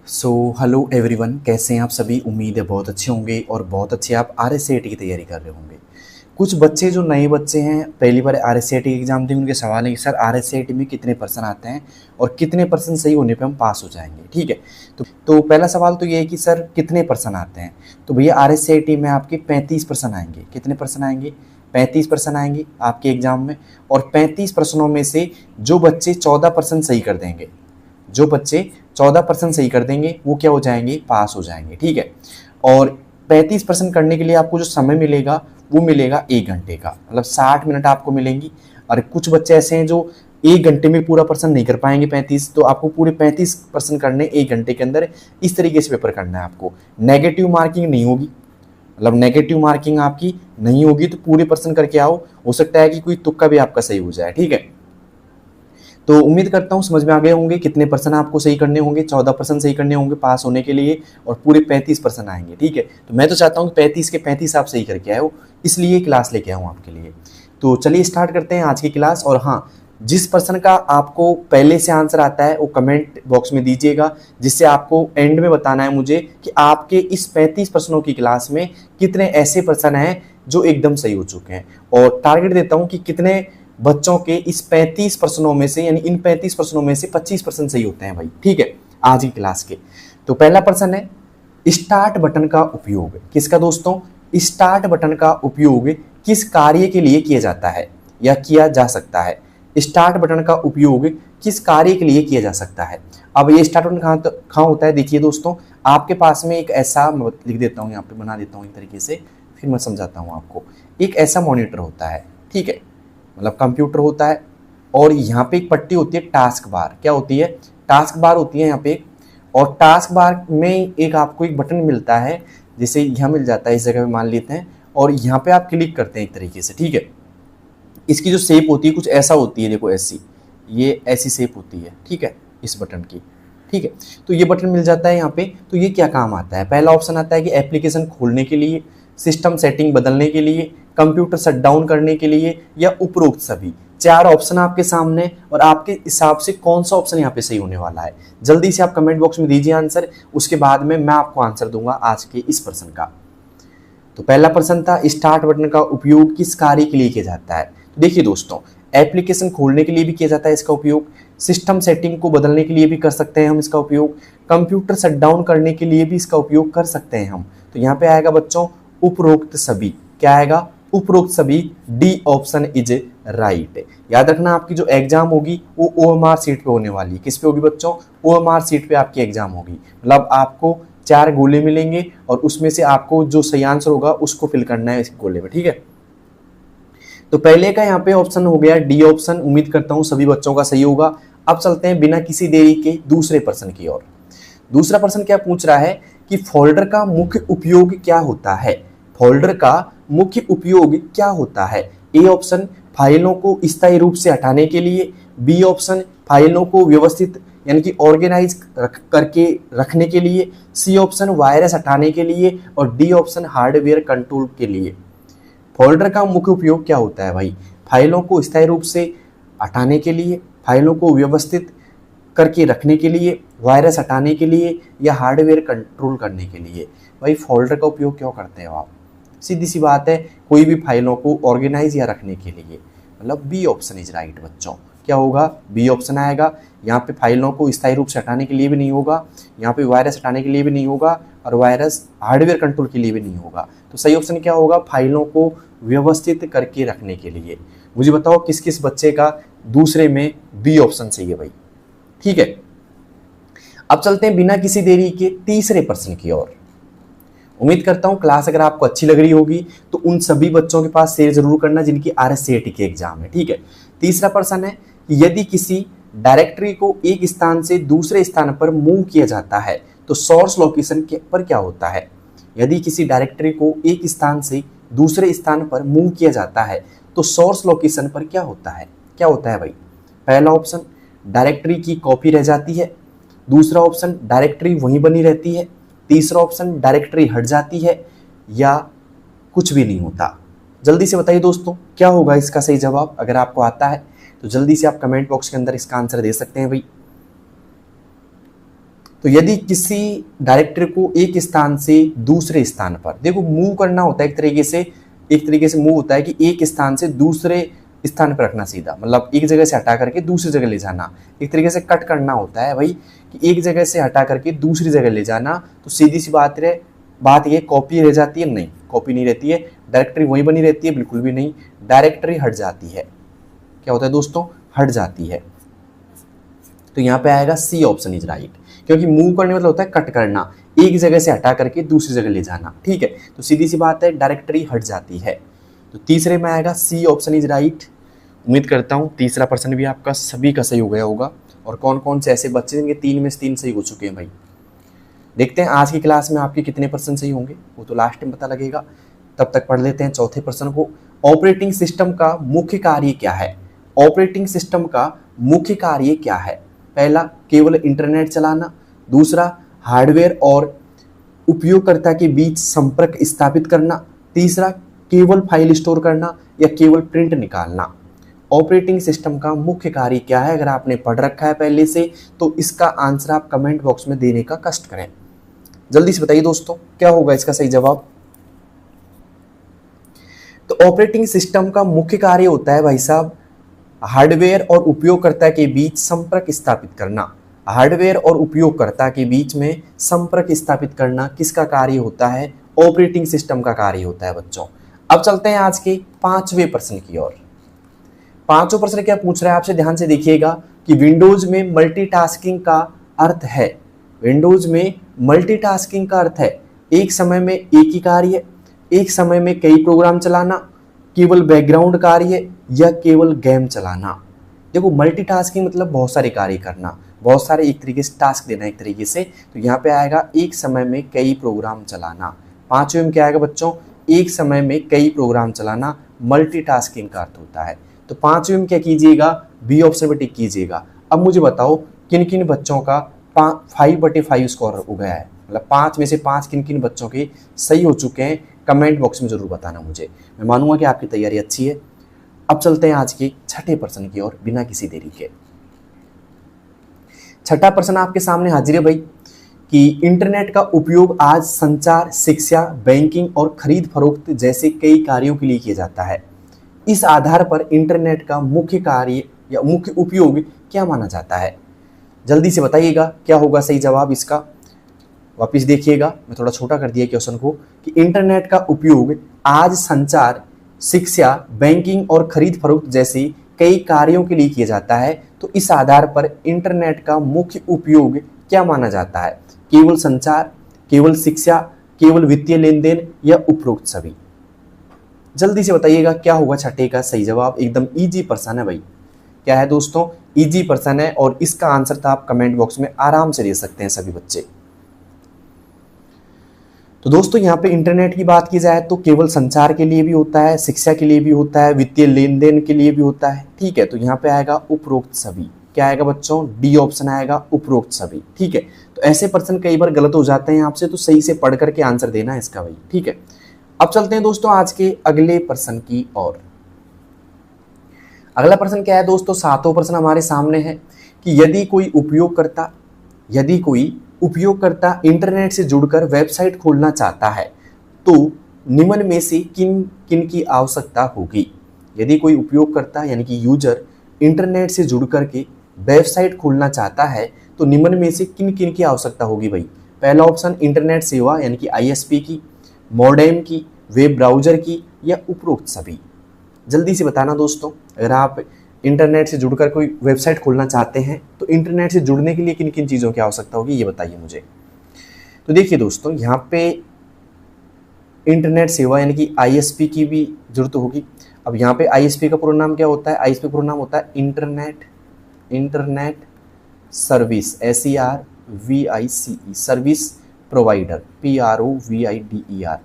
So hello everyone, कैसे हैं आप सभी। उम्मीद है बहुत अच्छे होंगे और बहुत अच्छे आप RSCAT की तैयारी कर रहे होंगे। कुछ बच्चे जो नए बच्चे हैं, पहली बार RSCAT एग्जाम देंगे, उनके सवाल है कि सर RSCAT में कितने परसेंट आते हैं और कितने परसेंट सही होने पे हम पास हो जाएंगे। ठीक है, तो पहला सवाल तो ये है कि सर कितने परसेंट आते हैं। तो भैया RSCAT में आपके 35% आएंगे। कितने परसेंट आएंगे? 35% आएंगे आपके एग्जाम में। और 35% में से जो बच्चे 14% सही कर देंगे, जो बच्चे 14% सही कर देंगे वो क्या हो जाएंगे? पास हो जाएंगे। ठीक है, और 35% करने के लिए आपको जो समय मिलेगा वो मिलेगा 1 घंटे का, मतलब 60 मिनट आपको मिलेंगी। और कुछ बच्चे ऐसे हैं जो 1 घंटे में पूरा परसेंट नहीं कर पाएंगे 35, तो आपको पूरे 35% करने 1 घंटे के अंदर। इस तरीके से पेपर करना है आपको। नेगेटिव मार्किंग नहीं होगी, मतलब नेगेटिव मार्किंग आपकी नहीं होगी, तो पूरे परसेंट करके आओ। हो सकता है कि कोई तुक्का भी आपका सही हो जाए। ठीक है, तो उम्मीद करता हूँ समझ में आ गए होंगे कितने परसेंट आपको सही करने होंगे। 14% सही करने होंगे पास होने के लिए, और पूरे 35% आएंगे। ठीक है, तो मैं तो चाहता हूँ कि 35 के 35 आप सही करके आए हो, इसलिए क्लास लेके आऊँ आपके लिए। तो चलिए स्टार्ट करते हैं आज की क्लास। और हाँ, जिस पर्सन का आपको पहले से आंसर आता है वो कमेंट बॉक्स में दीजिएगा, जिससे आपको एंड में बताना है मुझे कि आपके इस 35 प्रश्नों की क्लास में कितने ऐसे पर्सन हैं जो एकदम सही हो चुके हैं। और टारगेट देता हूं कि कितने बच्चों के इस 35 प्रश्नों में से, यानी इन 35 प्रश्नों में से 25% सही होते हैं भाई। ठीक है, आज की क्लास के। तो पहला प्रश्न है, स्टार्ट बटन का उपयोग किसका दोस्तों? स्टार्ट बटन का उपयोग किस कार्य के लिए किया जाता है या किया जा सकता है? स्टार्ट बटन का उपयोग किस कार्य के लिए किया जा सकता है? अब ये स्टार्ट बटन कहाँ होता है? देखिए दोस्तों, आपके पास में एक ऐसा, लिख देता हूँ यहाँ पे, बना देता हूँ एक तरीके से, फिर मैं समझाता हूँ आपको। एक ऐसा मॉनिटर होता है, ठीक है, मतलब कंप्यूटर होता है, और यहाँ पे एक पट्टी होती है टास्क बार। क्या होती है? टास्क बार होती है यहाँ पे। और टास्क बार में एक आपको एक बटन मिलता है, जैसे यहाँ मिल जाता है, इस जगह पे मान लेते हैं, और यहाँ पे आप क्लिक करते हैं एक तरीके से। ठीक है, इसकी जो शेप होती है कुछ ऐसा होती है, देखो ऐसी, ये ऐसी शेप होती है। ठीक है, इस बटन की। ठीक है, तो ये बटन मिल जाता है यहाँ पे। तो ये क्या काम आता है? पहला ऑप्शन आता है कि एप्लीकेशन खोलने के लिए, सिस्टम सेटिंग बदलने के लिए, कंप्यूटर शट डाउन करने के लिए, या उपरोक्त सभी। 4 ऑप्शन आपके सामने, और आपके हिसाब से कौन सा ऑप्शन यहाँ पे सही होने वाला है? जल्दी से आप कमेंट बॉक्स में दीजिए आंसर, उसके बाद में मैं आपको आंसर दूंगा आज के इस प्रश्न का। तो पहला प्रश्न था, स्टार्ट बटन का उपयोग किस कार्य के लिए किया जाता है? तो देखिए दोस्तों, एप्लीकेशन खोलने के लिए भी किया जाता है इसका उपयोग, सिस्टम सेटिंग को बदलने के लिए भी कर सकते हैं हम इसका उपयोग, कंप्यूटर शट डाउन करने के लिए भी इसका उपयोग कर सकते हैं हम। तो यहाँ पे आएगा बच्चों उपरोक्त सभी। क्या आएगा? उपरोक्त सभी। D option is right. याद रखना, आपकी जो एग्जाम होगी वो OMR सीट पे होने वाली है। किस पे होगी बच्चों? OMR सीट पे आपकी एग्जाम होगी। मतलब आपको 4 गोले मिलेंगे, और उसमें से आपको जो सही आंसर होगा उसको फिल करना है इस गोले में। ठीक है, तो पहले का यहाँ पे ऑप्शन हो गया डी ऑप्शन। उम्मीद करता हूँ सभी बच्चों का सही होगा। अब चलते हैं बिना किसी देरी के दूसरे प्रश्न की ओर। दूसरा प्रश्न क्या पूछ रहा है कि फोल्डर का मुख्य उपयोग क्या होता है? फोल्डर का मुख्य उपयोग क्या होता है? ए ऑप्शन, फाइलों को स्थायी रूप से हटाने के लिए, बी ऑप्शन, फाइलों को व्यवस्थित यानी कि ऑर्गेनाइज करके रखने के लिए, सी ऑप्शन, वायरस हटाने के लिए, और डी ऑप्शन, हार्डवेयर कंट्रोल के लिए। फोल्डर का मुख्य उपयोग क्या होता है भाई? फाइलों को स्थायी रूप से हटाने के लिए, फाइलों को व्यवस्थित करके रखने के लिए, वायरस हटाने के लिए, या हार्डवेयर कंट्रोल करने के लिए। भाई फोल्डर का उपयोग क्यों करते हो आप? सीधी सी बात है, कोई भी फाइलों को ऑर्गेनाइज या रखने के लिए। मतलब बी ऑप्शन इज राइट बच्चों। क्या होगा? बी ऑप्शन आएगा। यहाँ पे फाइलों को स्थायी रूप से हटाने के लिए भी नहीं होगा, यहाँ पे वायरस हटाने के लिए भी नहीं होगा, और वायरस हार्डवेयर कंट्रोल के लिए भी नहीं होगा। तो सही ऑप्शन क्या होगा? फाइलों को व्यवस्थित करके रखने के लिए। मुझे बताओ किस किस बच्चे का दूसरे में बी ऑप्शन सही है भाई? ठीक है, अब चलते हैं बिना किसी देरी के तीसरे प्रश्न की ओर। उम्मीद करता हूं क्लास अगर आपको अच्छी लग रही होगी तो उन सभी बच्चों के पास शेयर जरूर करना जिनकी RSCAT के एग्जाम है। ठीक है, तीसरा प्रश्न है, यदि किसी डायरेक्टरी को एक स्थान से दूसरे स्थान पर मूव किया जाता है तो सोर्स लोकेशन पर क्या होता है? यदि किसी डायरेक्टरी को एक स्थान से दूसरे स्थान पर मूव किया जाता है तो सोर्स लोकेशन पर क्या होता है? क्या होता है भाई? पहला ऑप्शन, डायरेक्टरी की कॉपी रह जाती है, दूसरा ऑप्शन, डायरेक्टरी वहीं बनी रहती है, तीसरा ऑप्शन, डायरेक्टरी हट जाती है, या कुछ भी नहीं होता। जल्दी से बताइए दोस्तों क्या होगा इसका सही जवाब? अगर आपको आता है तो जल्दी से आप कमेंट बॉक्स के अंदर इसका आंसर दे सकते हैं भाई। तो यदि किसी डायरेक्टरी को एक स्थान से दूसरे स्थान पर, देखो मूव करना होता है एक तरीके से मूव होता है कि एक स्थान से दूसरे स्थान पर रखना सीधा, मतलब एक जगह से हटा करके दूसरी जगह ले जाना। एक तरीके से कट करना होता है भाई कि एक जगह से हटा करके दूसरी जगह ले जाना। तो सीधी सी बात ये कॉपी रह जाती है? नहीं, कॉपी नहीं रहती है। डायरेक्टरी वही बनी रहती है? बिल्कुल भी नहीं, डायरेक्टरी हट जाती है। क्या होता है दोस्तों? हट जाती है। तो यहाँ पे आएगा सी ऑप्शन इज राइट, क्योंकि मूव करने मतलब होता है कट करना, एक जगह से हटा करके दूसरी जगह ले जाना। ठीक है, तो सीधी सी बात है डायरेक्टरी हट जाती है। तो तीसरे में आएगा सी ऑप्शन इज राइट। उम्मीद करता हूँ तीसरा प्रश्न भी आपका सभी का सही हो गया होगा। और कौन कौन से ऐसे बच्चे जिनके 3 में से 3 सही हो चुके हैं भाई, देखते हैं आज की क्लास में आपके कितने % सही होंगे, वो तो लास्ट में पता लगेगा। तब तक पढ़ लेते हैं चौथे प्रश्न को। ऑपरेटिंग सिस्टम का मुख्य कार्य क्या है? ऑपरेटिंग सिस्टम का मुख्य कार्य क्या है? पहला, केवल इंटरनेट चलाना। दूसरा, हार्डवेयर और उपयोगकर्ता के बीच संपर्क स्थापित करना। तीसरा, केवल फाइल स्टोर करना या केवल प्रिंट निकालना। ऑपरेटिंग सिस्टम का मुख्य कार्य क्या है? अगर आपने पढ़ रखा है पहले से तो इसका आंसर आप कमेंट बॉक्स में देने का कष्ट करें। जल्दी से बताइए दोस्तों, क्या होगा इसका सही जवाब? तो ऑपरेटिंग सिस्टम का मुख्य कार्य होता है भाई साहब हार्डवेयर और उपयोगकर्ता के बीच संपर्क स्थापित करना। हार्डवेयर और उपयोगकर्ता के बीच में संपर्क स्थापित करना किसका कार्य होता है? ऑपरेटिंग सिस्टम का कार्य होता है बच्चों। अब चलते हैं आज के 5वें प्रश्न की ओर। 5वां प्रश्न क्या पूछ रहा है आपसे, ध्यान से देखिएगा कि विंडोज में मल्टीटास्किंग का अर्थ है। विंडोज में मल्टीटास्किंग का अर्थ है एक समय में एक ही कार्य, एक समय में कई प्रोग्राम चलाना, केवल बैकग्राउंड कार्य या केवल गेम चलाना। देखो मल्टीटास्किंग मतलब बहुत सारे कार्य करना, बहुत सारे एक तरीके से टास्क देना एक तरीके से। तो यहाँ पे आएगा एक समय में कई प्रोग्राम चलाना। 5वें में क्या आएगा बच्चों? एक समय में कई प्रोग्राम चलाना मल्टीटास्किंग का अर्थ होता है। तो 5वें में क्या कीजिएगा? बी ऑप्शन पे टिक कीजिएगा। अब मुझे बताओ किन किन बच्चों का 5/5 स्कोर हो गया है, मतलब 5 में से 5 किन किन बच्चों के सही हो चुके हैं, कमेंट बॉक्स में जरूर बताना मुझे। मैं मानूंगा कि आपकी तैयारी अच्छी है। अब चलते हैं आज के 6ठे प्रश्न की ओर बिना किसी देरी के। 6ठा प्रश्न आपके सामने हाजिर है भाई कि इंटरनेट का उपयोग आज संचार, शिक्षा, बैंकिंग और खरीद फरोख्त जैसे कई कार्यों के लिए किया जाता है। इस आधार पर इंटरनेट का मुख्य कार्य या मुख्य उपयोग क्या माना जाता है? जल्दी से बताइएगा क्या होगा सही जवाब इसका। वापिस देखिएगा, मैं थोड़ा छोटा कर दिया क्वेश्चन को कि इंटरनेट का उपयोग आज संचार, शिक्षा, बैंकिंग और खरीद फरोख्त जैसे कई कार्यों के लिए किया जाता है। तो इस आधार पर इंटरनेट का मुख्य उपयोग क्या माना जाता है? केवल संचार, केवल शिक्षा, केवल वित्तीय लेन देन या उपरोक्त सभी? जल्दी से बताइएगा क्या होगा 6ठे का सही जवाब। एकदम इजी प्रश्न है भाई। क्या है दोस्तों? इजी प्रश्न है और इसका आंसर तो आप कमेंट बॉक्स में आराम से दे सकते हैं सभी बच्चे। तो दोस्तों यहाँ पे इंटरनेट की बात की जाए तो केवल संचार के लिए भी होता है, शिक्षा के लिए भी होता है, वित्तीय लेन देन के लिए भी होता है। ठीक है, तो यहाँ पे आएगा उपरोक्त सभी। क्या आएगा बच्चों? डी ऑप्शन आएगा उपरोक्त सभी। ठीक है, तो ऐसे प्रश्न कई बार गलत हो जाते हैं आपसे, तो सही से पढ़ करके आंसर देना है इसका भाई। ठीक है, अब चलते हैं दोस्तों आज के अगले प्रश्न की ओर। अगला प्रश्न क्या है दोस्तों? 7वां प्रश्न हमारे सामने है कि यदि कोई उपयोगकर्ता इंटरनेट से जुड़कर वेबसाइट खोलना चाहता है तो निम्न में से किन किन की आवश्यकता होगी? यदि कोई उपयोगकर्ता यानी कि यूजर इंटरनेट से जुड़कर के वेबसाइट खोलना चाहता है तो निम्न में से किन किन की आवश्यकता होगी भाई? पहला ऑप्शन इंटरनेट सेवा यानी कि ISP की, मॉडेम की, वेब ब्राउजर की या उपरोक्त सभी? जल्दी से बताना दोस्तों। अगर आप इंटरनेट से जुड़कर कोई वेबसाइट खोलना चाहते हैं तो इंटरनेट से जुड़ने के लिए किन किन चीज़ों की आवश्यकता होगी ये बताइए मुझे। तो देखिए दोस्तों, यहाँ पे इंटरनेट सेवा यानी कि ISP की भी जरूरत होगी। अब यहाँ पे ISP का पूरा नाम क्या होता है? ISP पूरा नाम होता है internet service, SERVICE, service provider, PROVIDER,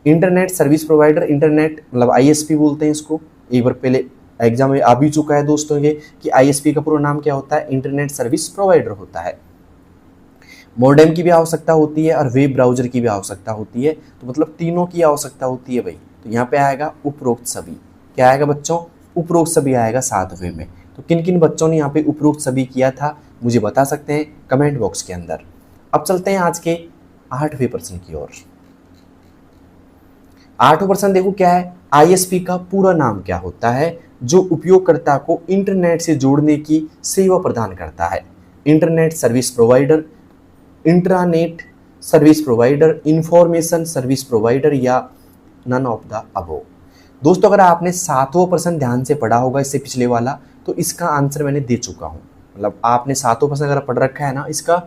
internet service provider. Internet मतलब ISP बोलते हैं इसको। एक बार पहले एग्जाम में आ भी चुका है दोस्तों ये कि ISP का पूरा नाम क्या होता है? इंटरनेट सर्विस प्रोवाइडर होता है। मॉडेम की भी आवश्यकता होती है और वेब ब्राउजर की भी आवश्यकता होती है। तो मतलब तीनों की आवश्यकता होती है भाई। तो यहाँ पे आएगा उपरोक्त सभी। क्या आएगा बच्चों? उपरोक्त सभी आएगा 7वें में। तो किन किन बच्चों ने यहाँ पे उपरोक्त सभी किया था मुझे बता सकते हैं कमेंट बॉक्स के अंदर। अब चलते हैं आज के 8वें प्रश्न की ओर। 8वां प्रश्न देखो क्या है, आईएसपी का पूरा नाम क्या होता है जो उपयोगकर्ता को इंटरनेट से जोड़ने की सेवा प्रदान करता है। Internet service provider, intranet service provider, information service provider या नन ऑफ द अबव। दोस्तों अगर आपने 7वां प्रश्न ध्यान से पढ़ा होगा इससे पिछले वाला, तो इसका आंसर मैंने दे चुका हूँ। मतलब आपने 7वां प्रश्न अगर पढ़ रखा है ना, इसका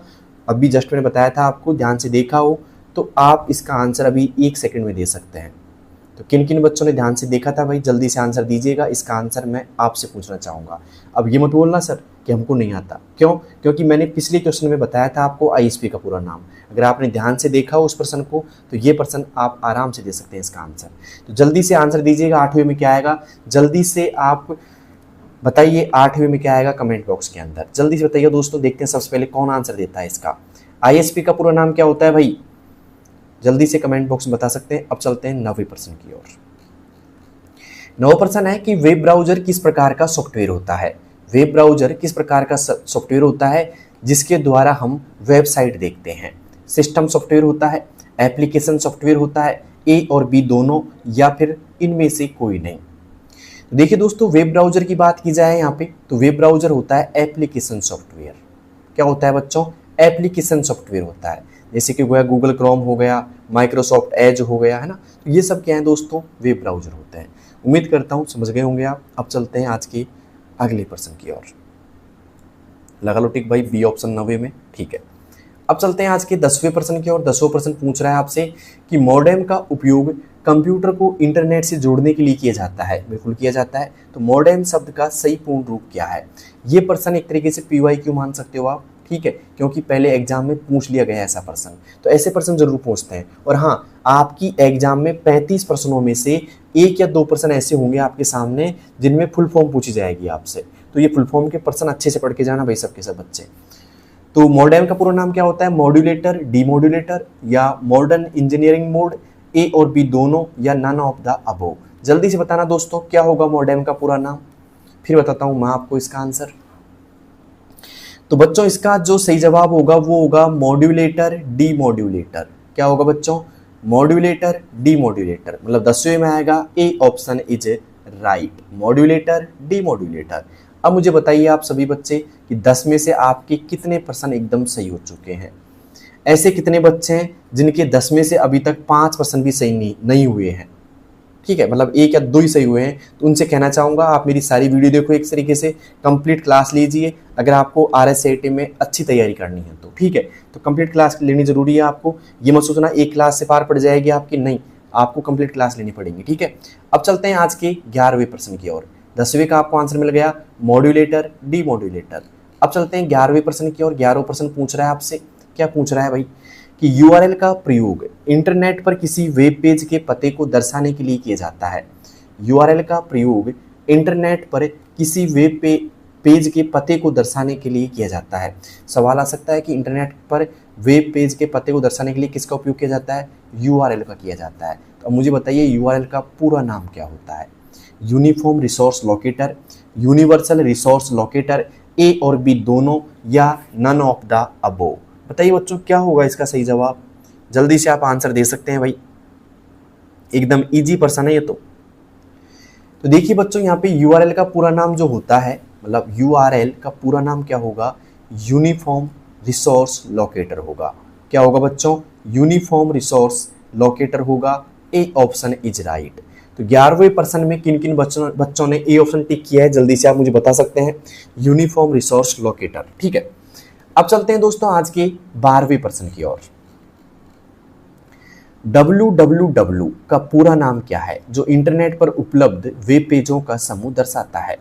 अभी जस्ट मैंने बताया था आपको, ध्यान से देखा हो तो आप इसका आंसर अभी 1 सेकंड में दे सकते हैं। तो किन किन बच्चों ने ध्यान से देखा था भाई, जल्दी से आंसर दीजिएगा। इसका आंसर मैं आपसे पूछना चाहूँगा। अब ये मत बोलना सर कि हमको नहीं आता, क्यों? क्योंकि मैंने पिछले क्वेश्चन में बताया था आपको आईएसपी का पूरा नाम। अगर आपने ध्यान से देखा हो उस प्रश्न को, तो ये प्रश्न आप आराम से दे सकते हैं इसका आंसर। तो जल्दी से आंसर दीजिएगा, 8वें में क्या आएगा, जल्दी से आप बताइए 8वें में क्या आएगा कमेंट बॉक्स के अंदर, जल्दी से बताइए दोस्तों। देखते हैं सबसे पहले कौन आंसर देता है इसका। आईएसपी का पूरा नाम क्या होता है भाई, जल्दी से कमेंट बॉक्स में बता सकते हैं। अब चलते हैं 9वें प्रश्न की ओर। 9वां प्रश्न है कि वेब ब्राउजर किस प्रकार का सॉफ्टवेयर होता है। वेब ब्राउजर किस प्रकार का सॉफ्टवेयर होता है जिसके द्वारा हम वेबसाइट देखते हैं। सिस्टम सॉफ्टवेयर होता है, एप्लीकेशन सॉफ्टवेयर होता है, ए और बी दोनों, या फिर इनमें से कोई नहीं। तो देखिए दोस्तों, वेब ब्राउजर की बात की जाए यहाँ पे, तो वेब ब्राउजर होता है एप्लीकेशन सॉफ्टवेयर। क्या होता है बच्चों, एप्लीकेशन सॉफ्टवेयर होता है। जैसे कि गूगल क्रोम हो गया, माइक्रोसॉफ्ट एज हो गया, है ना। तो ये सब क्या है दोस्तों, वेब ब्राउजर होते हैं। उम्मीद करता हूँ समझ गए होंगे आप। अब चलते हैं आज के अगले प्रश्न की ओर। लगा लो टिक भाई, बी ऑप्शन 9वें में, ठीक है। अब चलते हैं आज के 10वें प्रश्न की ओर। 10वां प्रश्न पूछ रहा है आपसे कि मॉडेम का उपयोग कंप्यूटर को इंटरनेट से जोड़ने के लिए किया जाता है। बिल्कुल किया जाता है। तो मॉडेम शब्द का सही पूर्ण रूप क्या है। ये प्रश्न एक तरीके से PYQ मान सकते हो आप, ठीक है, क्योंकि पहले एग्जाम में पूछ लिया गया है ऐसा प्रश्न। तो ऐसे प्रश्न जरूर पूछते हैं। और हाँ, आपकी एग्जाम में 35 प्रश्नों में से 1 या 2 प्रश्न ऐसे होंगे आपके सामने जिनमें फुल फॉर्म पूछी जाएगी आपसे। तो ये फुल फॉर्म के प्रश्न अच्छे से पढ़ के जाना भाई सबके सब बच्चे। तो मॉडेम का पूरा नाम क्या होता है, मॉड्यूलेटर, डीमॉड्यूलेटर या मॉडर्न इंजीनियरिंग मोड, ए और बी दोनों, या नन ऑफ द अबव। जल्दी से बताना दोस्तों क्या होगा मॉडेम का पूरा नाम, फिर बताता हूं मैं आपको इसका आंसर। तो बच्चों इसका जो सही जवाब होगा वो होगा मॉड्यूलेटर, डीमॉड्यूलेटर। क्या होगा बच्चों, मॉड्यूलेटर, डीमॉड्यूलेटर। मतलब 10वें में आएगा, A option is right, modulator, demodulator. अब मुझे बताइए आप सभी बच्चे कि 10 में से आपके कितने प्रश्न एकदम सही हो चुके हैं। ऐसे कितने बच्चे हैं जिनके 10 में से अभी तक 5 प्रश्न भी सही नहीं हुए हैं, ठीक है, मतलब 1 या 2 ही सही हुए हैं। तो उनसे कहना चाहूँगा आप मेरी सारी वीडियो देखो, एक तरीके से कंप्लीट क्लास लीजिए अगर आपको RSAT में अच्छी तैयारी करनी है तो, ठीक है। तो कंप्लीट क्लास लेनी जरूरी है आपको। ये मत सोचना एक क्लास से पार पड़ जाएगी आपकी, नहीं, आपको कंप्लीट क्लास लेनी पड़ेगी, ठीक है। अब चलते हैं आज के 11वें प्रश्न की ओर। 10वें का आपको आंसर मिल गया, मॉड्यूलेटर, डीमॉड्यूलेटर। अब चलते हैं 11वें प्रश्न की ओर। 11वां प्रश्न पूछ रहा है आपसे, क्या पूछ रहा है भाई, कि URL का प्रयोग इंटरनेट पर किसी वेब पेज के पते को दर्शाने के लिए किया जाता है। URL का प्रयोग इंटरनेट पर किसी वेब पेज के पते को दर्शाने के लिए किया जाता है। सवाल आ सकता है कि इंटरनेट पर वेब पेज के पते को दर्शाने के लिए किसका उपयोग किया जाता है, URL का किया जाता है। तो अब मुझे बताइए URL का पूरा नाम क्या होता है। Uniform resource locator, universal resource locator, A और बी दोनों, या नन ऑफ द अबव। बताइए बच्चों क्या होगा इसका सही जवाब, जल्दी से आप आंसर दे सकते हैं भाई, एकदम इजी प्रश्न है ये तो देखिए बच्चों यहाँ पे URL का पूरा नाम जो होता है, मतलब URL का पूरा नाम क्या होगा, यूनिफॉर्म रिसोर्स लोकेटर होगा। क्या होगा बच्चों, यूनिफॉर्म रिसोर्स लोकेटर होगा, ए ऑप्शन इज राइट। तो 11वें प्रश्न में किन किन बच्चों ने ए ऑप्शन टिक किया है, जल्दी से आप मुझे बता सकते हैं, यूनिफॉर्म रिसोर्स लोकेटर, ठीक है। अब चलते हैं दोस्तों आज के 12वें प्रश्न की ओर। www का पूरा नाम क्या है जो इंटरनेट पर उपलब्ध वेब पेजों का समूह दर्शाता है।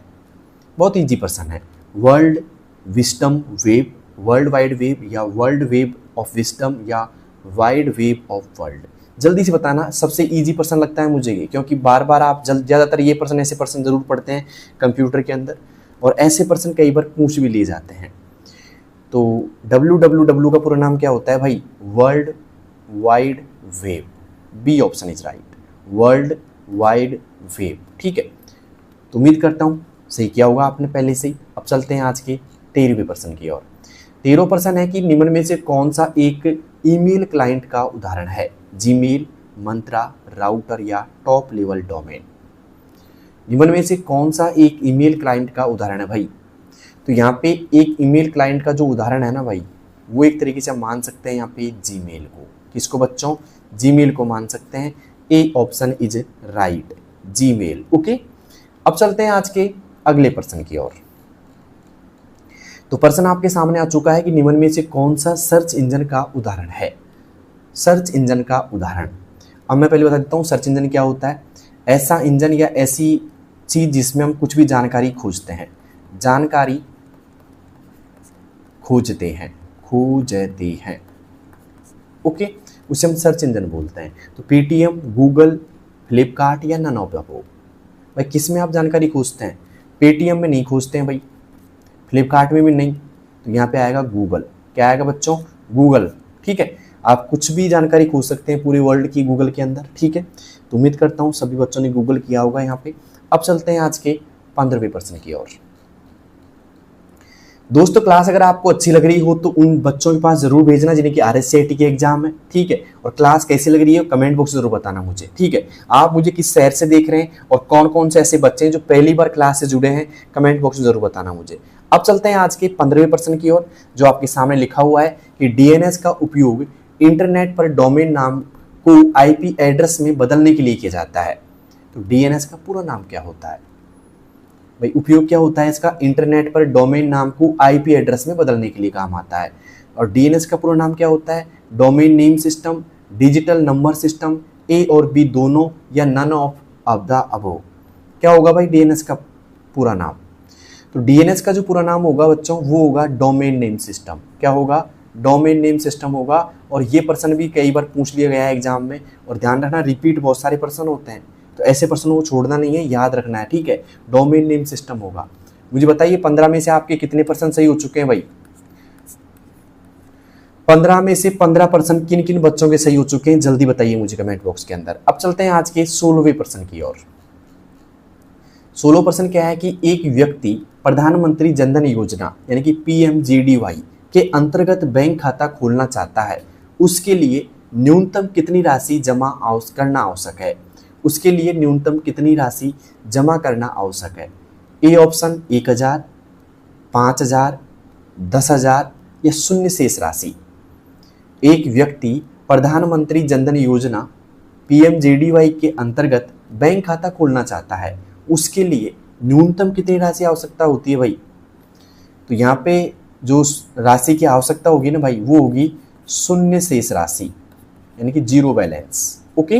बहुत इजी प्रश्न है, world wisdom web, world wide web, या वर्ल्ड वेब ऑफ विस्डम, या वाइड वेब ऑफ वर्ल्ड। जल्दी से बताना, सबसे इजी प्रश्न लगता है मुझे ये, क्योंकि बार बार आप ज़्यादातर ये प्रश्न, ऐसे प्रश्न जरूर पढ़ते हैं कंप्यूटर के अंदर, और ऐसे प्रश्न कई बार पूछ भी लिए जाते हैं। तो www का पूरा नाम क्या होता है भाई, world wide web, B option is right, world wide web, ठीक है। तो उम्मीद करता हूँ सही किया होगा आपने पहले से ही। अब चलते हैं आज के 13वें प्रश्न की ओर। 13% है कि निम्न में से कौन सा एक ईमेल क्लाइंट का उदाहरण है? जीमेल, मंत्रा, राउटर या टॉप लेवल डोमेन। निम्न में से कौन सा एक ईमेल क्लाइंट का उदाहरण है भाई? तो यहाँ पे एक ईमेल क्लाइंट का जो उदाहरण है ना भाई, वो एक तरीके से हम मान सकते हैं यहाँ पे जीमेल को। किसको बच्चों? जीमेल को मान सकते हैं। A option is right, Gmail. Okay, अब चलते हैं आज के अगले प्रश्न की ओर। तो प्रश्न आपके सामने आ चुका है कि निम्न में से कौन सा सर्च इंजन का उदाहरण है? सर्च इंजन का उदाहरण। अब मैं पहले बता देता हूँ सर्च इंजन क्या होता है। ऐसा इंजन या ऐसी चीज जिसमें हम कुछ भी जानकारी खोजते हैं, जानकारी खोजते हैं। ओके, उसे हम सर्च इंजन बोलते हैं। तो पेटीएम, गूगल, फ्लिपकार्ट या नन ऑफ द अबव। भाई किस में आप जानकारी खोजते हैं? पेटीएम में नहीं खोजते हैं भाई, फ्लिपकार्ट में भी नहीं, तो यहाँ पे आएगा गूगल। क्या आएगा बच्चों? गूगल। ठीक है, आप कुछ भी जानकारी खोज सकते हैं पूरे वर्ल्ड की गूगल के अंदर। ठीक है, तो उम्मीद करता हूँ सभी बच्चों ने गूगल किया होगा यहाँ पे। अब चलते हैं आज के 15वें प्रश्न की ओर। दोस्तों क्लास अगर आपको अच्छी लग रही हो तो उन बच्चों के पास जरूर भेजना जिन्हें कि RSCIT के एग्जाम है। ठीक है, और क्लास कैसी लग रही है कमेंट बॉक्स में जरूर बताना मुझे। ठीक है, आप मुझे किस शहर से देख रहे हैं और कौन कौन से ऐसे बच्चे हैं जो पहली बार क्लास से जुड़े हैं, कमेंट बॉक्स में जरूर बताना मुझे। अब चलते हैं आज के 15वें प्रश्न की ओर, जो आपके सामने लिखा हुआ है कि DNS का उपयोग इंटरनेट पर डोमेन नाम को IP एड्रेस में बदलने के लिए किया जाता है। तो DNS का पूरा नाम क्या होता है भाई? उपयोग क्या होता है इसका? इंटरनेट पर डोमेन नाम को IP एड्रेस में बदलने के लिए काम आता है। और DNS का पूरा नाम क्या होता है? Domain name system, digital number system, A और B दोनों या नन ऑफ द अबव। क्या होगा भाई DNS का पूरा नाम? तो DNS का जो पूरा नाम होगा बच्चों वो होगा डोमेन नेम सिस्टम। क्या होगा? डोमेन नेम सिस्टम होगा। और ये प्रश्न भी कई बार पूछ लिया गया है एग्जाम में, और ध्यान रखना रिपीट बहुत सारे प्रश्न होते हैं, तो ऐसे प्रश्नों को छोड़ना नहीं है, याद रखना है। ठीक है, डोमेन नेम सिस्टम होगा। मुझे बताइए 15 में से आपके कितने % सही हो चुके हैं भाई? 15 में से 15% किन किन बच्चों के सही हो चुके हैं जल्दी बताइए मुझे कमेंट बॉक्स के अंदर। अब चलते हैं आज के 16वें प्रश्न की ओर। 16वां प्रश्न क्या है कि एक व्यक्ति प्रधानमंत्री जनधन योजना यानी कि PMJDY के अंतर्गत बैंक खाता खोलना चाहता है, उसके लिए न्यूनतम कितनी राशि जमा करना आवश्यक है? उसके लिए न्यूनतम कितनी राशि जमा करना आवश्यक है? ए ऑप्शन 1000, 5000, 10,000 या शून्य शेष राशि। एक व्यक्ति प्रधानमंत्री जनधन योजना PMJDY के अंतर्गत बैंक खाता खोलना चाहता है, उसके लिए न्यूनतम कितनी राशि आवश्यकता होती है भाई? तो यहाँ पे जो राशि की आवश्यकता होगी ना भाई, वो होगी शून्य शेष राशि यानी कि जीरो बैलेंस। ओके,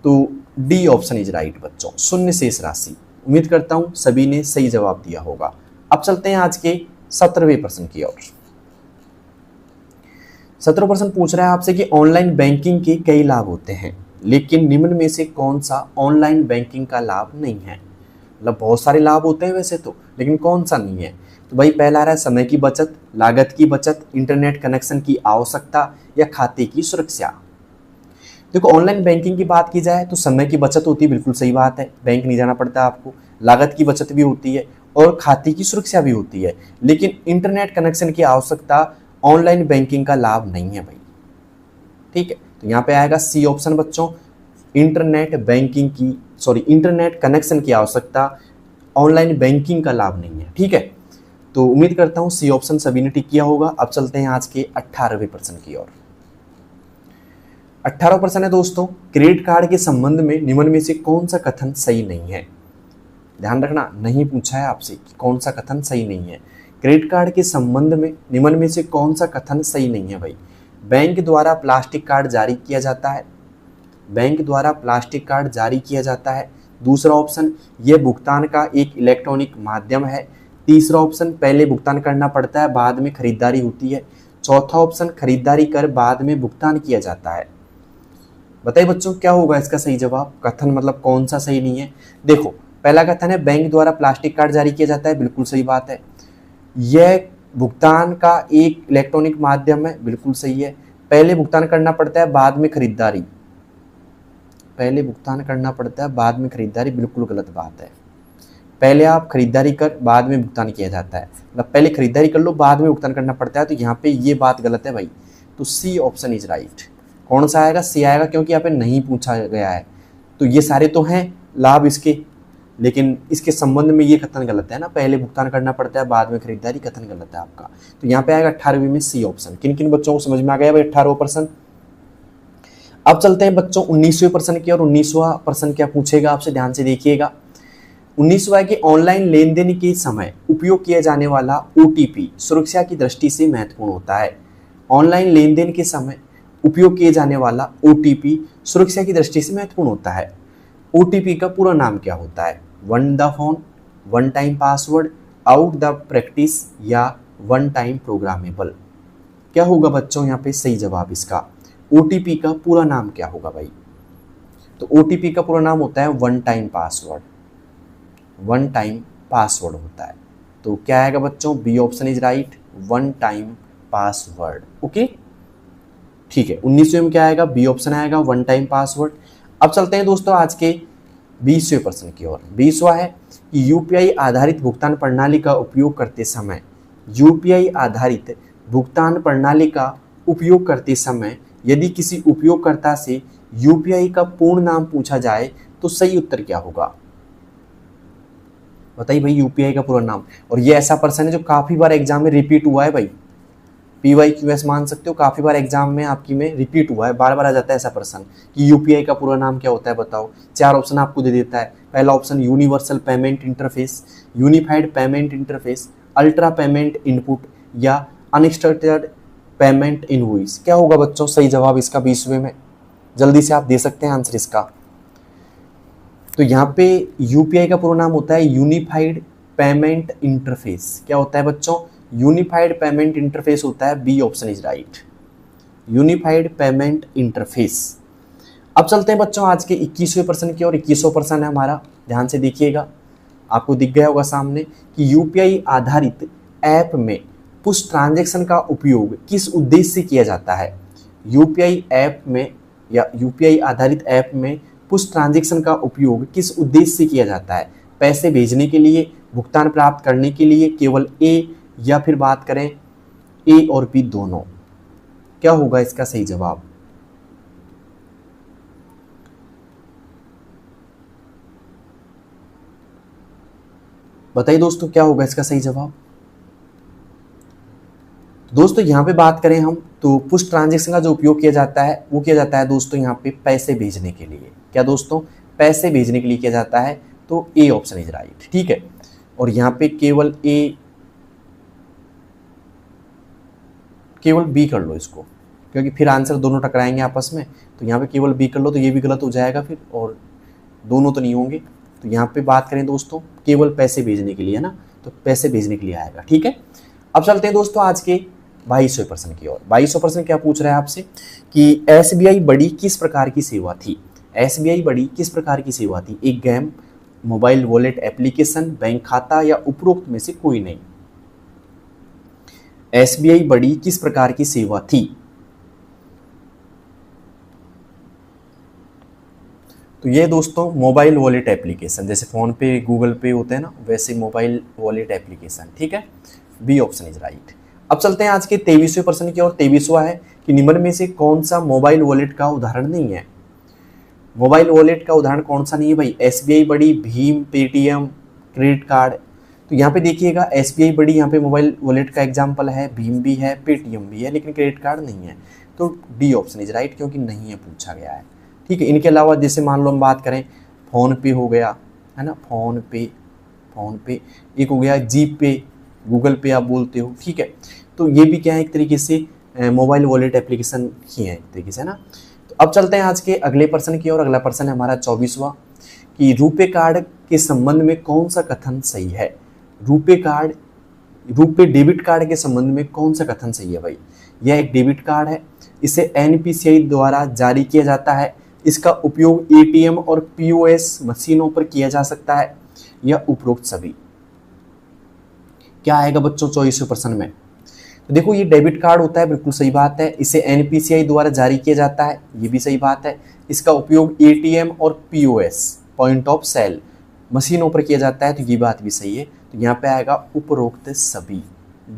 तो डी ऑप्शन इज राइट बच्चों, शून्य शेष राशि। उम्मीद करता हूं सभी ने सही जवाब दिया होगा। अब चलते हैं आज के 17वें प्रश्न की ओर। 17वां प्रश्न पूछ रहा है आपसे कि ऑनलाइन बैंकिंग के कई लाभ होते हैं, लेकिन निम्न में से कौन सा ऑनलाइन बैंकिंग का लाभ नहीं है? मतलब बहुत सारे लाभ होते हैं वैसे तो, लेकिन कौन सा नहीं है? तो भाई पहला आ रहा है समय की बचत, लागत की बचत, इंटरनेट कनेक्शन की आवश्यकता या खाते की सुरक्षा। देखो ऑनलाइन बैंकिंग की बात की जाए तो समय की बचत होती है, बिल्कुल सही बात है, बैंक नहीं जाना पड़ता आपको। लागत की बचत भी होती है और खाते की सुरक्षा भी होती है, लेकिन इंटरनेट कनेक्शन की आवश्यकता ऑनलाइन बैंकिंग का लाभ नहीं है भाई। ठीक है, तो यहाँ पे आएगा सी ऑप्शन बच्चों, इंटरनेट कनेक्शन की आवश्यकता ऑनलाइन बैंकिंग का लाभ नहीं है। ठीक है, तो उम्मीद करता हूँ सी ऑप्शन सभी ने टिक किया होगा। अब चलते हैं आज के 18वें प्रश्न की ओर। 18वां प्रश्न है दोस्तों, क्रेडिट कार्ड के संबंध में निम्न में से कौन सा कथन सही नहीं है? ध्यान रखना, नहीं पूछा है आपसे कि कौन सा कथन सही नहीं है। क्रेडिट कार्ड के संबंध में निम्न में से कौन सा कथन सही नहीं है भाई? बैंक द्वारा प्लास्टिक कार्ड जारी किया जाता है, बैंक द्वारा प्लास्टिक कार्ड जारी किया जाता है। दूसरा ऑप्शन, यह भुगतान का एक इलेक्ट्रॉनिक माध्यम है। तीसरा ऑप्शन, पहले भुगतान करना पड़ता है बाद में खरीदारी होती है। चौथा ऑप्शन, खरीदारी कर बाद में भुगतान किया जाता है। बताइए बच्चों क्या होगा इसका सही जवाब? कथन मतलब कौन सा सही नहीं है? देखो पहला कथन है बैंक द्वारा प्लास्टिक कार्ड जारी किया जाता है, बिल्कुल सही बात है। यह भुगतान का एक इलेक्ट्रॉनिक माध्यम है, बिल्कुल सही है। पहले भुगतान करना पड़ता है बाद में खरीदारी, पहले भुगतान करना पड़ता है बाद में खरीदारी, बिल्कुल गलत बात है। पहले आप खरीदारी कर बाद में भुगतान किया जाता है, मतलब पहले खरीदारी कर लो बाद में भुगतान करना पड़ता है, तो यहाँ पे ये बात गलत है भाई। तो सी ऑप्शन इज राइट। कौन सा आएगा? सी आएगा, क्योंकि यहाँ पे नहीं पूछा गया है। तो ये सारे तो हैं लाभ इसके, लेकिन इसके संबंध में ये कथन गलत है ना, पहले भुगतान करना पड़ता है बाद में खरीदारी, कथन गलत है आपका। तो यहाँ पे आएगा 18वीं में सी ऑप्शन। किन किन बच्चों को समझ में आ गया भाई 18वां प्रश्न? अब चलते हैं बच्चों 19वें प्रश्न की, और 19वां प्रश्न क्या पूछेगा आपसे, ध्यान से देखिएगा। 19वां की ऑनलाइन लेन देन के समय उपयोग किया जाने वाला OTP सुरक्षा की दृष्टि से महत्वपूर्ण होता है। ऑनलाइन लेन देन के समय उपयोग किए जाने वाला OTP सुरक्षा की दृष्टि से महत्वपूर्ण होता है। OTP का पूरा नाम क्या होता है? One the phone, one time password, out the practice, या वन टाइम प्रोग्रामेबल। क्या होगा बच्चों यहाँ पे सही जवाब इसका? OTP का पूरा नाम क्या होगा भाई? तो OTP का पूरा नाम होता है one time password. One time password होता है। तो क्या आएगा बच्चों? B option is right, one time password. Okay, ठीक है। 19वें में क्या आएगा? बी ऑप्शन आएगा, वन टाइम पासवर्ड। अब चलते हैं दोस्तों आज के 20वें प्रश्न की ओर। 20वां है कि UPI आधारित भुगतान प्रणाली का उपयोग करते समय, UPI आधारित भुगतान प्रणाली का उपयोग करते समय यदि किसी उपयोगकर्ता से UPI का पूर्ण नाम पूछा जाए तो सही उत्तर क्या होगा? बताइए भाई, UPI का पूरा नाम। और ये ऐसा प्रश्न है जो काफी बार एग्जाम में रिपीट हुआ है भाई, PYQS मान सकते हो, काफी बार एग्जाम में आपकी में रिपीट हुआ है, बार बार आ जाता है ऐसा प्रश्न कि UPI का पूरा नाम क्या होता है बताओ। 4 ऑप्शन आपको दे देता है। पहला option universal payment interface, unified payment interface, ultra payment input, या अनस्ट्रक्चर्ड पेमेंट इनवॉइस। क्या होगा बच्चों सही जवाब इसका 20वें में? जल्दी से आप दे सकते हैं आंसर इसका। तो यहाँ पे UPI का पूरा नाम होता है यूनिफाइड पेमेंट इंटरफेस। क्या होता है बच्चों? यूनिफाइड पेमेंट इंटरफेस होता है। B option is right, unified payment interface. अब चलते हैं बच्चों आज के 21वें प्रश्न की, और 21वां प्रश्न है हमारा, ध्यान से देखिएगा। आपको दिख गया होगा सामने कि UPI आधारित ऐप में पुश ट्रांजैक्शन का उपयोग किस उद्देश्य से किया जाता है? UPI ऐप में या UPI आधारित ऐप में पुश ट्रांजैक्शन का उपयोग किस उद्देश्य से किया जाता है? पैसे भेजने के लिए, भुगतान प्राप्त करने के लिए, केवल A, या फिर बात करें A और B दोनों। क्या होगा इसका सही जवाब? बताइए दोस्तों, क्या होगा इसका सही जवाब? दोस्तों यहाँ पे बात करें हम तो पुश ट्रांजैक्शन का जो उपयोग किया जाता है वो किया जाता है दोस्तों यहाँ पे पैसे भेजने के लिए। क्या दोस्तों? पैसे भेजने के लिए किया जाता है। तो ए ऑप्शन इज राइट, ठीक है। और यहाँ पे केवल बी कर लो इसको, क्योंकि फिर आंसर दोनों टकराएंगे आपस में। तो यहाँ पे केवल बी कर लो, तो ये भी गलत हो जाएगा फिर, और दोनों तो नहीं होंगे। तो यहाँ पे बात करें दोस्तों केवल पैसे भेजने के लिए, है ना, तो पैसे भेजने के लिए आएगा, ठीक है। अब चलते हैं दोस्तों आज के 22वें प्रश्न की ओर। 22वां प्रश्न क्या पूछ रहा है आपसे कि SBI बड़ी किस प्रकार की सेवा थी? SBI बड़ी किस प्रकार की सेवा थी? एक game, mobile wallet application, bank खाता, या उपरोक्त में से कोई नहीं। SBI बड़ी किस प्रकार की सेवा थी? तो ये दोस्तों मोबाइल वॉलेट एप्लीकेशन, जैसे फोन पे गूगल पे होते हैं ना, वैसे मोबाइल वॉलेट एप्लीकेशन, ठीक है। B option is right. अब चलते हैं आज के 23वें प्रश्न की ओर। 23वां है कि निम्न में से कौन सा मोबाइल वॉलेट का उदाहरण नहीं है? मोबाइल वॉलेट का उदाहरण कौन सा नहीं है भाई? SBI बड़ी, भीम, पेटीएम, क्रेडिट कार्ड। तो यहाँ पे देखिएगा SBI बड़ी यहाँ पे मोबाइल वॉलेट का एग्जाम्पल है, भीम भी है, पेटीएम भी है, लेकिन क्रेडिट कार्ड नहीं है। तो डी ऑप्शन इज राइट, क्योंकि नहीं है पूछा गया है, ठीक है। इनके अलावा जैसे मान लो हम बात करें फ़ोन पे हो गया, है ना, फ़ोन पे एक हो गया, जी पे, गूगल पे आप बोलते हो, ठीक है। तो ये भी क्या है एक तरीके से मोबाइल वॉलेट एप्लीकेशन ही है एक तरीके से, है ना। तो अब चलते हैं आज के अगले प्रश्न की ओर। अगला प्रश्न है हमारा 24वां कि रुपे कार्ड के संबंध में कौन सा कथन सही है? रुपे डेबिट कार्ड के संबंध में कौन सा कथन सही है भाई? यह एक डेबिट कार्ड है, इसे NPCI द्वारा जारी किया जाता है, इसका उपयोग ATM और POS मशीनों पर किया जा सकता है, या उपरोक्त सभी। क्या आएगा बच्चों 24वें प्रश्न में? तो देखो ये डेबिट कार्ड होता है, बिल्कुल सही बात है। इसे NPCI द्वारा जारी किया जाता है, ये भी सही बात है। इसका उपयोग ATM और POS, पॉइंट ऑफ सेल, मशीनों पर किया जाता है, तो ये बात भी सही है। तो यहाँ पे आएगा उपरोक्त सभी,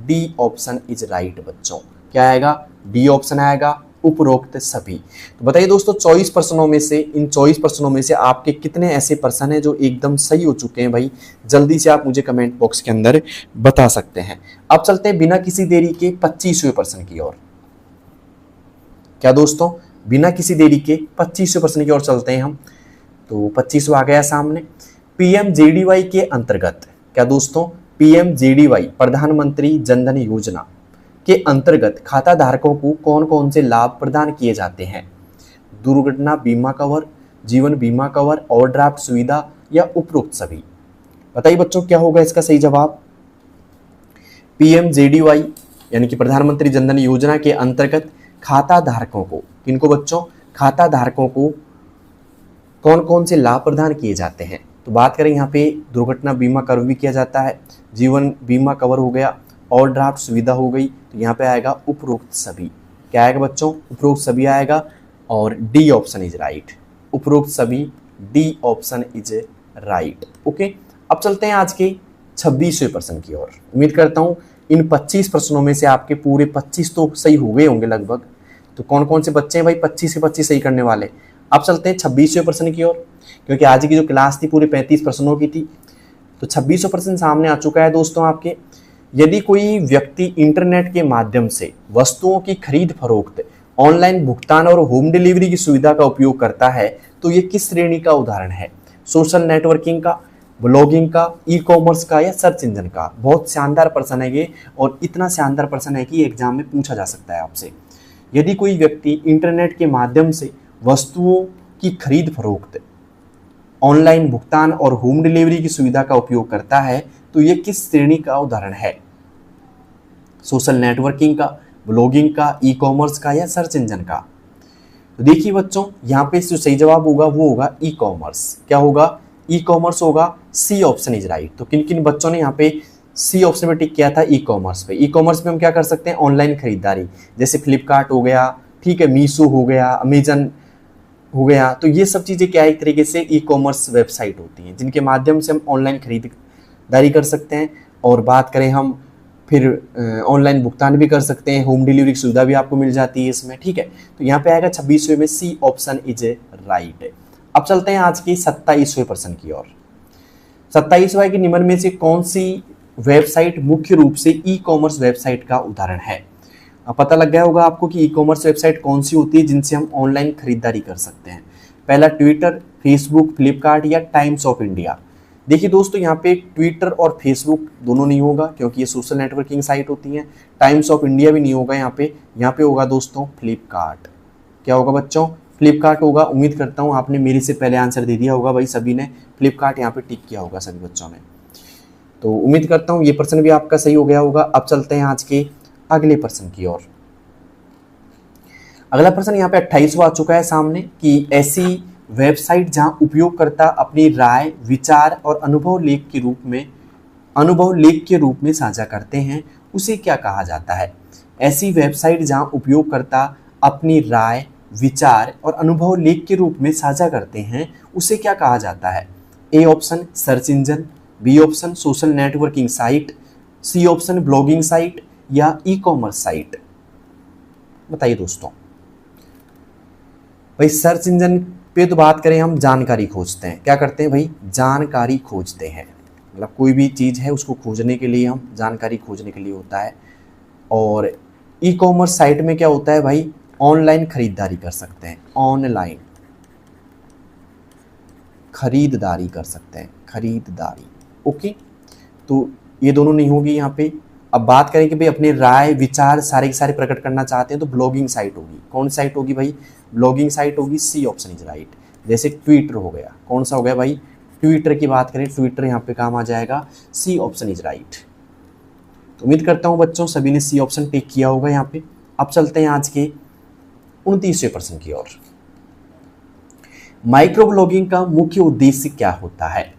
डी ऑप्शन इज राइट बच्चों। क्या आएगा? डी ऑप्शन आएगा, उपरोक्त सभी। तो बताइए दोस्तों, 24 प्रश्नों में से, इन 24 प्रश्नों में से आपके कितने ऐसे प्रश्न हैं जो एकदम सही हो चुके हैं भाई? जल्दी से आप मुझे कमेंट बॉक्स के अंदर बता सकते हैं। अब चलते हैं बिना किसी देरी के 25वें प्रश्न की ओर। क्या दोस्तों? बिना किसी देरी के 25वें प्रश्न की ओर चलते हैं हम। तो 25वां आ गया सामने। पीएमजेडीवाई के अंतर्गत, क्या दोस्तों? पीएमजेडीवाई प्रधानमंत्री जनधन योजना के अंतर्गत खाता धारकों को कौन कौन से लाभ प्रदान किए जाते हैं? दुर्घटना बीमा कवर, जीवन बीमा कवर, ओवरड्राफ्ट सुविधा या उपरोक्त सभी? बताइए बच्चों, क्या होगा इसका सही जवाब? पीएमजेडीवाई यानी कि प्रधानमंत्री जनधन योजना के अंतर्गत खाता धारकों को, किनको बच्चों? खाता धारकों को कौन कौन से लाभ प्रदान किए जाते हैं? तो बात करें यहाँ पे दुर्घटना बीमा कवर भी किया जाता है, जीवन बीमा कवर हो गया, ओवरड्राफ्ट सुविधा हो गई। तो यहाँ पे आएगा उपरोक्त सभी। क्या आएगा बच्चों? उपरोक्त सभी आएगा और डी ऑप्शन इज राइट। उपरोक्त सभी, D option is right. Okay, अब चलते हैं आज के 26वें प्रश्न की ओर। उम्मीद करता हूँ इन 25 प्रश्नों में से आपके पूरे 25 तो सही हो गए होंगे लगभग। तो कौन कौन से बच्चे हैं भाई 25 के 25 सही करने वाले? अब चलते हैं 26वें प्रश्न की ओर, क्योंकि आज की जो क्लास थी पूरे 35 प्रश्नों की थी। तो 26वां प्रश्न सामने आ चुका है दोस्तों आपके। यदि कोई व्यक्ति इंटरनेट के माध्यम से वस्तुओं की खरीद फरोख्त, ऑनलाइन भुगतान और होम डिलीवरी की सुविधा का उपयोग करता है तो ये किस श्रेणी का उदाहरण है? सोशल नेटवर्किंग का, ब्लॉगिंग का, ई कॉमर्स का या सर्च इंजन का? बहुत शानदार प्रश्न है ये, और इतना शानदार प्रश्न है कि एग्जाम में पूछा जा सकता है आपसे। यदि कोई व्यक्ति इंटरनेट के माध्यम से वस्तुओं की खरीद फरोख्त, ऑनलाइन भुगतान और होम डिलीवरी की सुविधा का उपयोग करता है तो ये किस श्रेणी का उदाहरण है? सोशल नेटवर्किंग का, ब्लॉगिंग का, ई कॉमर्स का या सर्च इंजन का? तो देखिए बच्चों, यहाँ पे जो सही जवाब होगा वो होगा ई कॉमर्स। क्या होगा? ई कॉमर्स होगा। C option is right. तो किन किन बच्चों ने यहाँ पे सी ऑप्शन में टिक किया था? ई कॉमर्स पे। ई कॉमर्स पे हम क्या कर सकते हैं? ऑनलाइन खरीदारी, जैसे फ्लिपकार्ट हो गया, ठीक है, मीशो हो गया, अमेजन हो गया। तो ये सब चीज़ें क्या है? एक तरीके से ई कॉमर्स वेबसाइट होती हैं जिनके माध्यम से हम ऑनलाइन खरीदारी कर सकते हैं। और बात करें हम फिर ऑनलाइन भुगतान भी कर सकते हैं, होम डिलीवरी की सुविधा भी आपको मिल जाती है इसमें, ठीक है। तो यहाँ पे आएगा 26वें में सी ऑप्शन इज राइट। अब चलते हैं आज की 27वें प्रश्न की ओर। 27वां की निम्न में से कौन सी वेबसाइट मुख्य रूप से ई कॉमर्स वेबसाइट का उदाहरण है? अब पता लग गया होगा आपको कि ई कॉमर्स वेबसाइट कौन सी होती है जिनसे हम ऑनलाइन खरीदारी कर सकते हैं। पहला ट्विटर, फेसबुक, फ्लिपकार्ट या टाइम्स ऑफ इंडिया। देखिए दोस्तों, यहाँ पे ट्विटर और फेसबुक दोनों नहीं होगा क्योंकि ये सोशल नेटवर्किंग साइट होती हैं। टाइम्स ऑफ इंडिया भी नहीं होगा यहाँ पे होगा दोस्तों फ्लिपकार्ट। क्या होगा बच्चों? फ्लिपकार्ट होगा। उम्मीद करता हूँ आपने मेरे से पहले आंसर दे दिया होगा भाई, सभी ने फ्लिपकार्ट यहाँ पे टिक किया होगा सभी बच्चों ने। तो उम्मीद करता हूँ ये प्रश्न भी आपका सही हो गया होगा। अब चलते हैं आज के अगले प्रश्न की ओर। अगला प्रश्न यहाँ पे 28वां आ चुका है सामने कि ऐसी वेबसाइट जहां उपयोगकर्ता अपनी राय, विचार और अनुभव लेख के रूप में साझा करते हैं उसे क्या कहा जाता है? ऐसी वेबसाइट जहां उपयोगकर्ता अपनी राय, विचार और अनुभव लेख के रूप में साझा करते हैं उसे क्या कहा जाता है? A option search engine, B option social networking site, C option blogging site या ई कॉमर्स साइट? बताइए दोस्तों। भाई सर्च इंजन पे तो बात करें हम जानकारी खोजते हैं। क्या करते हैं भाई? जानकारी खोजते हैं। मतलब कोई भी चीज़ है उसको खोजने के लिए हम जानकारी खोजने के लिए होता है। और ई कॉमर्स साइट में क्या होता है भाई? ऑनलाइन खरीदारी कर सकते हैं, ऑनलाइन खरीदारी कर सकते हैं, खरीदारी। ओके, तो ये दोनों नहीं होगी यहाँ पे। अब बात करें कि भाई अपने राय, विचार सारे के सारे प्रकट करना चाहते हैं तो ब्लॉगिंग साइट होगी। कौन साइट होगी भाई? ब्लॉगिंग साइट होगी। C option is right. जैसे ट्विटर हो गया, कौन सा हो गया भाई? ट्विटर की बात करें, ट्विटर यहाँ पे काम आ जाएगा। C option is right. तो उम्मीद करता हूँ बच्चों सभी ने सी ऑप्शन टिक किया होगा यहाँ पे। अब चलते हैं आज के 29वें प्रश्न की ओर। माइक्रो ब्लॉगिंग का मुख्य उद्देश्य क्या होता है?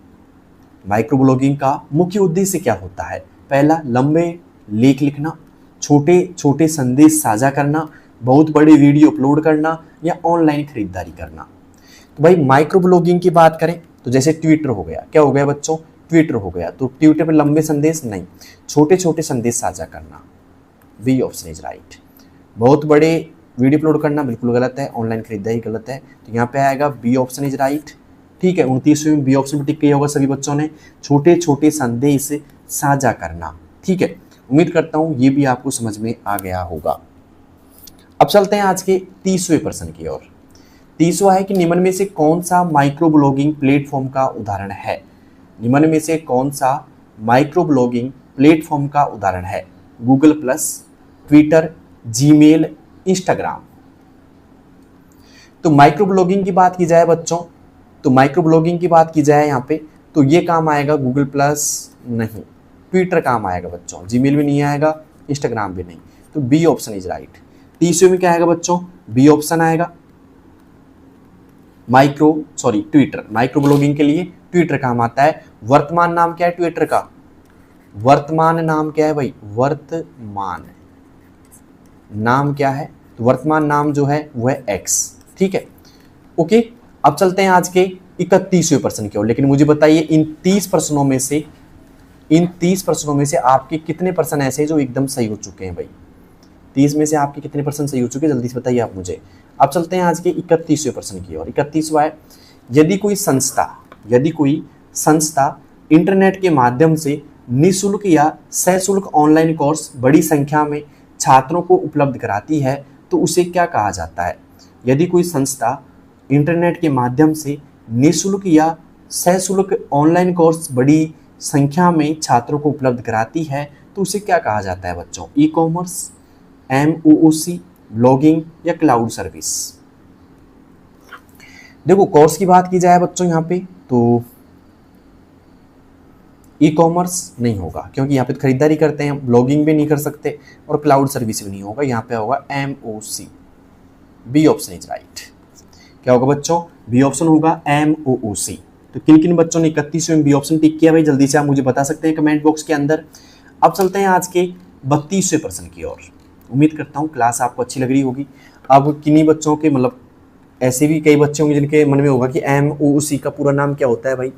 माइक्रो ब्लॉगिंग का मुख्य उद्देश्य क्या होता है? पहला, लंबे लेख लिखना, छोटे छोटे संदेश साझा करना, बहुत बड़ी वीडियो अपलोड करना या ऑनलाइन खरीदारी करना। तो भाई माइक्रो ब्लॉगिंग की बात करें तो जैसे ट्विटर हो गया, क्या हो गया बच्चों, ट्विटर हो गया। तो ट्विटर पर लंबे संदेश नहीं, छोटे छोटे संदेश साझा करना, बी ऑप्शन इज राइट। बहुत बड़े वीडियो अपलोड करना बिल्कुल गलत है, ऑनलाइन खरीदारी गलत है, तो यहाँ पे आएगा बी ऑप्शन इज राइट। ठीक है, 29वें में बी ऑप्शन पर टिक किया होगा सभी बच्चों ने, छोटे छोटे संदेश साझा करना। ठीक है, उम्मीद करता हूँ ये भी आपको समझ में आ गया होगा। अब चलते हैं आज के 30वें प्रश्न की ओर। 30वां है कि निम्न में से कौन सा माइक्रो ब्लॉगिंग प्लेटफॉर्म का उदाहरण है। निम्न में से कौन सा माइक्रो ब्लॉगिंग प्लेटफॉर्म का उदाहरण है। Google plus, Twitter, Gmail, Instagram. तो माइक्रो ब्लॉगिंग की बात की जाए बच्चों, तो माइक्रो ब्लॉगिंग की बात की जाए यहाँ पे, तो ये काम आएगा गूगल प्लस नहीं, ट्विटर काम आएगा बच्चों, जीमेल भी नहीं आएगा, इंस्टाग्राम भी नहीं, तो बी ऑप्शन इज राइट। 30वें में क्या आएगा बच्चों, बी ऑप्शन आएगा, ट्विटर। माइक्रो ब्लॉगिंग के लिए ट्विटर काम आता है। वर्तमान नाम क्या है ट्विटर का, वर्तमान नाम क्या है भाई, वर्तमान नाम क्या है, तो वर्तमान नाम जो है वो है एक्स। ठीक है, ओके। अब चलते हैं आज के 31वें प्रश्न की ओर। लेकिन मुझे बताइए इन 30 प्रश्नों में से आपके कितने प्रश्न ऐसे हैं जो एकदम सही हो चुके हैं भाई। 30 में से आपके कितने प्रश्न सही हो चुके हैं, जल्दी से बताइए आप मुझे। अब चलते हैं आज के 31वें प्रश्न की ओर। 31वां है, यदि कोई संस्था इंटरनेट के माध्यम से निःशुल्क या सशुल्क ऑनलाइन कोर्स बड़ी संख्या में छात्रों को उपलब्ध कराती है तो उसे क्या कहा जाता है। यदि कोई संस्था इंटरनेट के माध्यम से निःशुल्क या सशुल्क ऑनलाइन कोर्स बड़ी संख्या में छात्रों को उपलब्ध कराती है तो उसे क्या कहा जाता है बच्चों। ई कॉमर्स, MOOC, ब्लॉगिंग या क्लाउड सर्विस। देखो कोर्स की बात की जाए बच्चों यहाँ पे, तो ई कॉमर्स नहीं होगा क्योंकि यहाँ पे खरीदारी करते हैं, ब्लॉगिंग भी नहीं कर सकते और क्लाउड सर्विस भी नहीं होगा, यहाँ पे होगा MOOC। B option is right. क्या होगा बच्चों, बी ऑप्शन होगा MOOC। तो किन किन बच्चों ने 31वें में बी ऑप्शन टिक किया भाई, जल्दी से आप मुझे बता सकते हैं कमेंट बॉक्स के अंदर। अब चलते हैं आज के 32वें प्रश्न की ओर। उम्मीद करता हूँ क्लास आपको अच्छी लग रही होगी। अब किन्हीं बच्चों के मतलब ऐसे भी कई बच्चे होंगे जिनके मन में होगा कि MOOC का पूरा नाम क्या होता है भाई।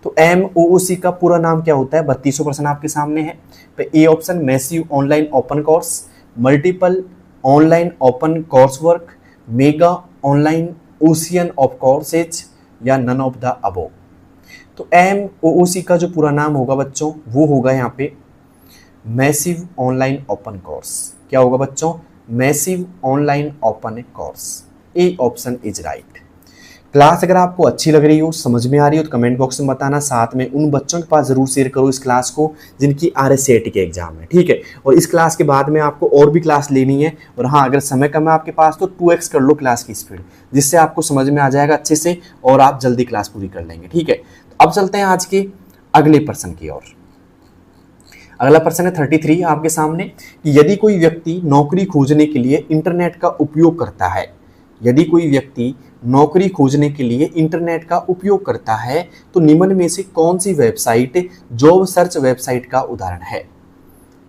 तो MOOC का पूरा नाम क्या होता है, 32वां प्रश्न आपके सामने है। तो A option massive online open course, multiple online open course work, mega online ocean of courses या नन ऑफ द अबोव। तो MOOC का जो पूरा नाम होगा बच्चों वो होगा यहाँ पे मैसिव ऑनलाइन ओपन कोर्स। क्या होगा बच्चों, massive online open course. A option is right. Class अगर आपको अच्छी लग रही हो, समझ में आ रही हो तो कमेंट बॉक्स में बताना। साथ में उन बच्चों के पास जरूर शेयर करो इस क्लास को जिनकी RSAT के एग्जाम है। ठीक है, और इस क्लास के बाद में आपको और भी क्लास लेनी है। और हाँ, अगर समय कम है आपके पास तो 2x कर लो क्लास की स्पीड, जिससे आपको समझ में आ जाएगा अच्छे से और आप जल्दी क्लास पूरी कर लेंगे। ठीक है, तो अब चलते हैं आज के अगले प्रश्न की ओर। अगला प्रश्न है 33 आपके सामने कि यदि कोई व्यक्ति नौकरी खोजने के लिए इंटरनेट का उपयोग करता है, यदि कोई व्यक्ति नौकरी खोजने के लिए इंटरनेट का उपयोग करता है तो निम्न में से कौन सी वेबसाइट जॉब सर्च वेबसाइट का उदाहरण है।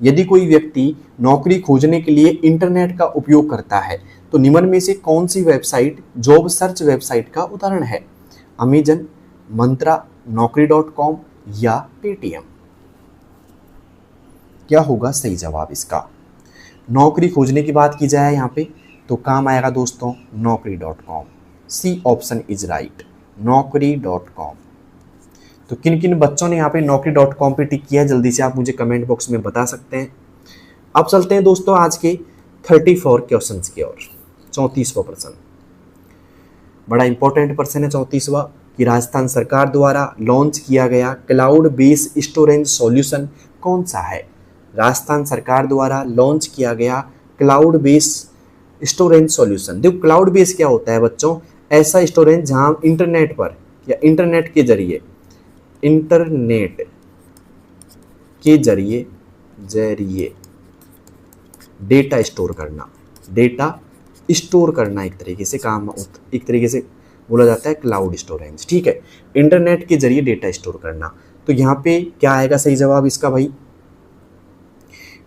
यदि कोई व्यक्ति नौकरी खोजने के लिए इंटरनेट का उपयोग करता है तो निम्न में से कौन सी वेबसाइट जॉब सर्च वेबसाइट का उदाहरण है। अमेजन, मंत्रा, नौकरी.com या पेटीएम। क्या होगा सही जवाब इसका। नौकरी खोजने की बात की जाए यहाँ पे तो काम आएगा दोस्तों नौकरी.com। सी ऑप्शन इज राइट, नौकरी.com। तो किन किन बच्चों ने यहाँ पे नौकरी.com पे टिक किया है, जल्दी से आप मुझे कमेंट बॉक्स में बता सकते हैं। अब चलते हैं दोस्तों आज के 34 क्वेश्चंस की ओर। 34वां प्रश्न बड़ा इंपॉर्टेंट प्रश्न है। 34वां कि राजस्थान सरकार द्वारा लॉन्च किया गया क्लाउड बेस स्टोरेज सॉल्यूशन कौन सा है। राजस्थान सरकार द्वारा लॉन्च किया गया क्लाउड बेस स्टोरेज सॉल्यूशन। देखो क्लाउड बेस क्या होता है बच्चों, ऐसा स्टोरेज जहां इंटरनेट पर या इंटरनेट के जरिए डेटा स्टोर करना एक तरीके से काम, एक तरीके से बोला जाता है क्लाउड स्टोरेज। ठीक है, इंटरनेट के जरिए डेटा स्टोर करना। तो यहाँ पे क्या आएगा सही जवाब इसका भाई,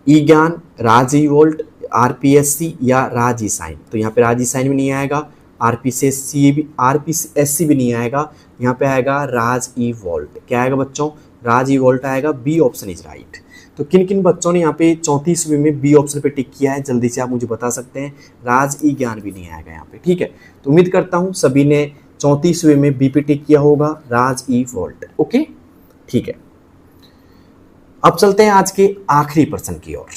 ई ज्ञान, राज ई वोल्ट, RPSC या राज ई साइन। तो यहाँ पे राज ई साइन भी नहीं आएगा, RPSC भी नहीं आएगा, यहाँ पे आएगा राज ई वॉल्ट। क्या आएगा बच्चों? राज ई वॉल्ट आएगा। B option is right. तो किन किन बच्चों ने यहाँ पे 34वें में बी ऑप्शन पे टिक किया है, जल्दी से आप मुझे बता सकते हैं। राज ई ज्ञान भी नहीं आएगा यहाँ पे, ठीक है। तो उम्मीद करता हूँ सभी ने 34वें में बी पे टिक किया होगा, राज ई वॉल्ट। ओके, ठीक है। अब चलते हैं आज के आखिरी प्रश्न की ओर।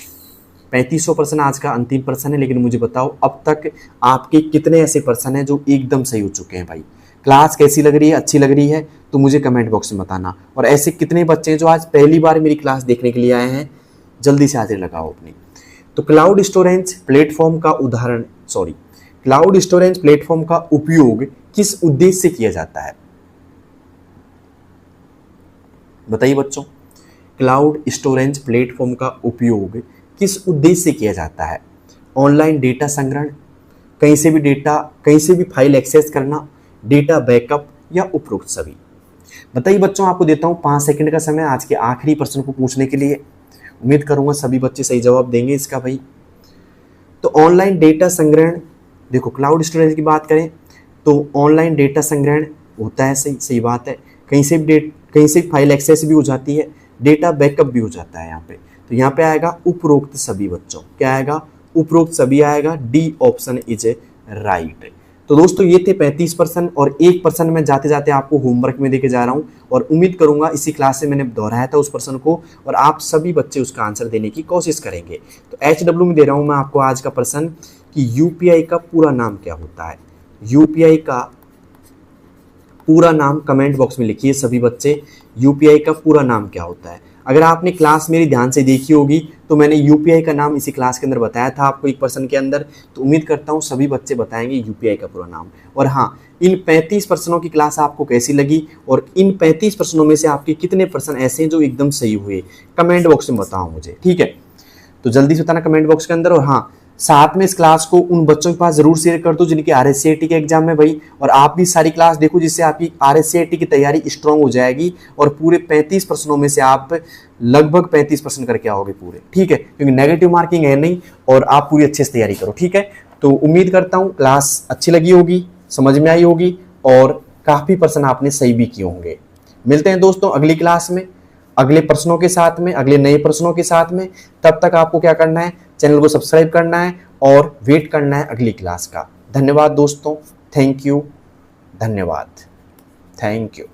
3500 प्रश्न आज का अंतिम प्रश्न है, लेकिन मुझे बताओ अब तक आपके कितने ऐसे प्रश्न हैं जो एकदम सही हो चुके हैं। भाई क्लास कैसी लग रही है? अच्छी लग रही है तो मुझे कमेंट बॉक्स में बताना। और ऐसे कितने बच्चे हैं जो आज पहली बार मेरी क्लास देखने के लिए आए हैं, जल्दी से हाजिर लगाओ अपनी। तो क्लाउड स्टोरेज प्लेटफॉर्म का उपयोग किस उद्देश्य से किया जाता है? बताइए बच्चों, क्लाउड स्टोरेज प्लेटफॉर्म का उपयोग किस उद्देश्य से किया जाता है? ऑनलाइन डेटा संग्रहण, कहीं से भी फाइल एक्सेस करना, डेटा बैकअप, या उपरोक्त सभी? बताइए बच्चों, आपको देता हूं 5 सेकंड का समय आज के आखिरी प्रश्न को पूछने के लिए। उम्मीद करूंगा सभी बच्चे सही जवाब देंगे इसका। भाई तो ऑनलाइन डेटा संग्रहण, देखो क्लाउड स्टोरेज की बात करें तो ऑनलाइन डेटा संग्रहण होता है, सही बात है। कहीं से फाइल एक्सेस भी हो जाती है, डेटा बैकअप भी हो जाता है यहाँ पे। तो यहाँ पे आएगा उपरोक्त सभी बच्चों। क्या आएगा? उपरोक्त सभी आएगा। D option is right. तो दोस्तों ये थे 35 प्रश्न, और एक प्रश्न मैं जाते जाते आपको होमवर्क में देके जा रहा हूँ, और उम्मीद करूंगा इसी क्लास से मैंने दोहराया था उस प्रश्न को, और आप सभी बच्चे उसका आंसर देने की कोशिश करेंगे। तो HW में दे रहा हूँ मैं आपको आज का प्रश्न कि यूपीआई का पूरा नाम क्या होता है? यूपीआई का पूरा नाम कमेंट बॉक्स में लिखिए सभी बच्चे, यूपीआई का पूरा नाम क्या होता है? अगर आपने क्लास मेरी ध्यान से देखी होगी तो मैंने यूपीआई का नाम इसी क्लास के अंदर बताया था आपको एक प्रश्न के अंदर। तो उम्मीद करता हूँ सभी बच्चे बताएंगे यूपीआई का पूरा नाम। और हाँ, इन 35 प्रश्नों की क्लास आपको कैसी लगी, और इन 35 प्रश्नों में से आपके कितने प्रश्न ऐसे हैं जो एकदम सही हुए, कमेंट बॉक्स में बताओ मुझे, ठीक है। तो जल्दी से बताना कमेंट बॉक्स के अंदर। और हाँ, साथ में इस क्लास को उन बच्चों के पास जरूर शेयर कर दो जिनकी RSCAT के एग्जाम में भाई, और आप भी सारी क्लास देखो जिससे आपकी RSCAT की तैयारी स्ट्रांग हो जाएगी, और पूरे 35 प्रश्नों में से आप लगभग 35 प्रश्न करके आओगे पूरे, ठीक है। क्योंकि नेगेटिव मार्किंग है नहीं, और आप पूरी अच्छे से तैयारी करो, ठीक है। तो उम्मीद करता हूँ क्लास अच्छी लगी होगी, समझ में आई होगी, और काफी प्रश्न आपने सही भी किए होंगे। मिलते हैं दोस्तों अगली क्लास में, अगले प्रश्नों के साथ में, अगले नए प्रश्नों के साथ में। तब तक आपको क्या करना है, चैनल को सब्सक्राइब करना है और वेट करना है अगली क्लास का। धन्यवाद दोस्तों, थैंक यू, धन्यवाद, थैंक यू।